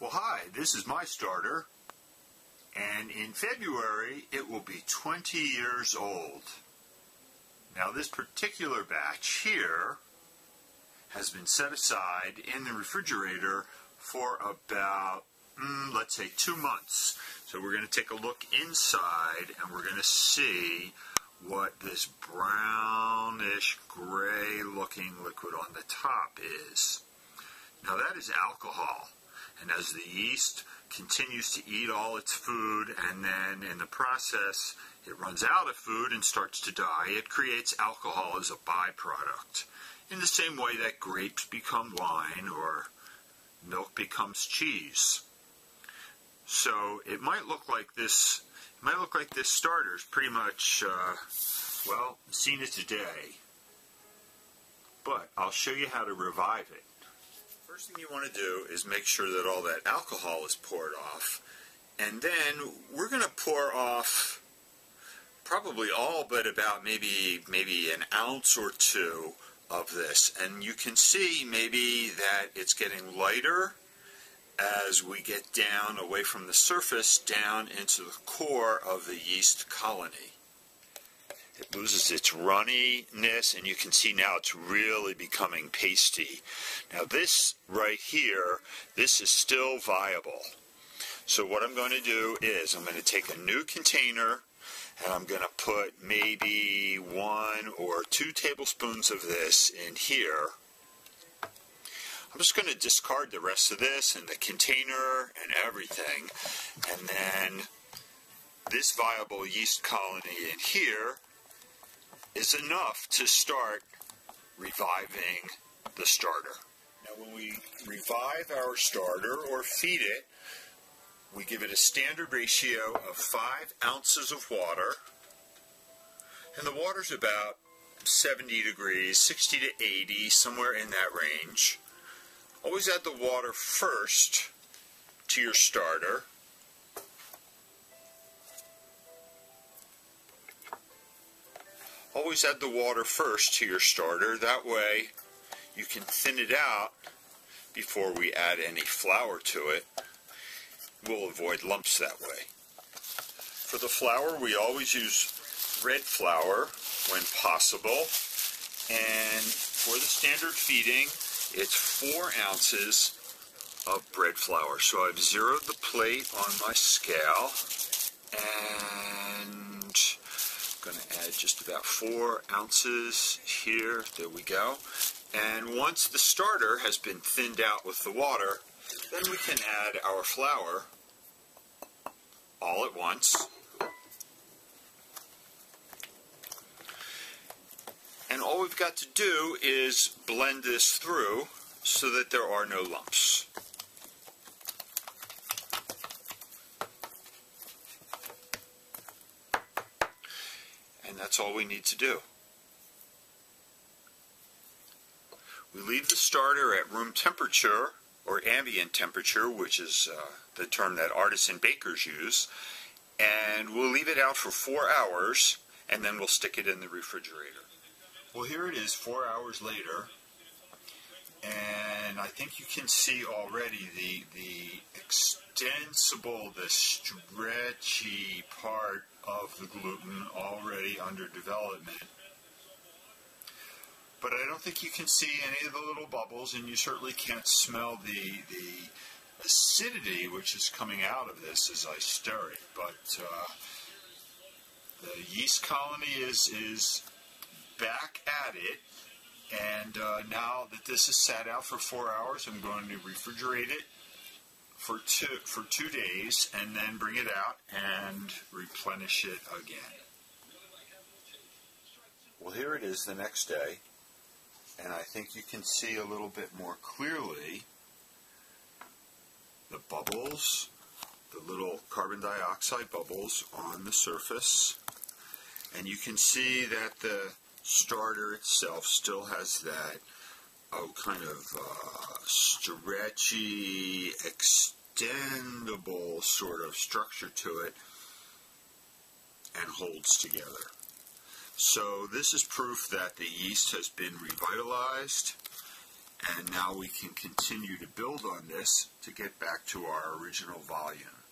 Well, hi, this is my starter, and in February it will be 20 years old. Now this particular batch here has been set aside in the refrigerator for about, let's say 2 months. So we're going to take a look inside and we're going to see what this brownish gray looking liquid on the top is. Now that is alcohol. And as the yeast continues to eat all its food, and then in the process it runs out of food and starts to die, it creates alcohol as a byproduct. In the same way that grapes become wine or milk becomes cheese. So it might look like this. It might look like this starter is pretty much, well, seen it today. But I'll show you how to revive it. First thing you want to do is make sure that all that alcohol is poured off, and then we're going to pour off probably all but about maybe an ounce or two of this, and you can see maybe that it's getting lighter as we get down away from the surface down into the core of the yeast colony. It loses its runniness, and you can see now it's really becoming pasty. Now this right here, this is still viable. So what I'm going to do is I'm going to take a new container and I'm going to put maybe 1 or 2 tablespoons of this in here. I'm just going to discard the rest of this and the container and everything. And then this viable yeast colony in here is enough to start reviving the starter. Now when we revive our starter or feed it, we give it a standard ratio of 5 ounces of water, and the water's about 70 degrees, 60 to 80, somewhere in that range. Always add the water first to your starter. Always add the water first to your starter. That way you can thin it out before we add any flour to it. We'll avoid lumps that way. For the flour, we always use red flour when possible. And for the standard feeding, it's 4 ounces of bread flour. So I've zeroed the plate on my scale, and I'm going to add just about 4 ounces here. There we go. And once the starter has been thinned out with the water, then we can add our flour all at once. And all we've got to do is blend this through so that there are no lumps. And that's all we need to do. We leave the starter at room temperature, or ambient temperature, which is the term that artisan bakers use, and we'll leave it out for 4 hours, and then we'll stick it in the refrigerator. Well, here it is 4 hours later, and I think you can see already the extensible, the stretchy part of the gluten already under development. But I don't think you can see any of the little bubbles, and you certainly can't smell the acidity which is coming out of this as I stir it. But the yeast colony is back at it, and now that this has sat out for 4 hours, I'm going to refrigerate it for two days, and then bring it out and replenish it again. Well, here it is the next day, and I think you can see a little bit more clearly the bubbles, the little carbon dioxide bubbles on the surface, and you can see that the starter itself still has that kind of stretchy, extendable sort of structure to it, and holds together. So this is proof that the yeast has been revitalized, And now we can continue to build on this to get back to our original volume.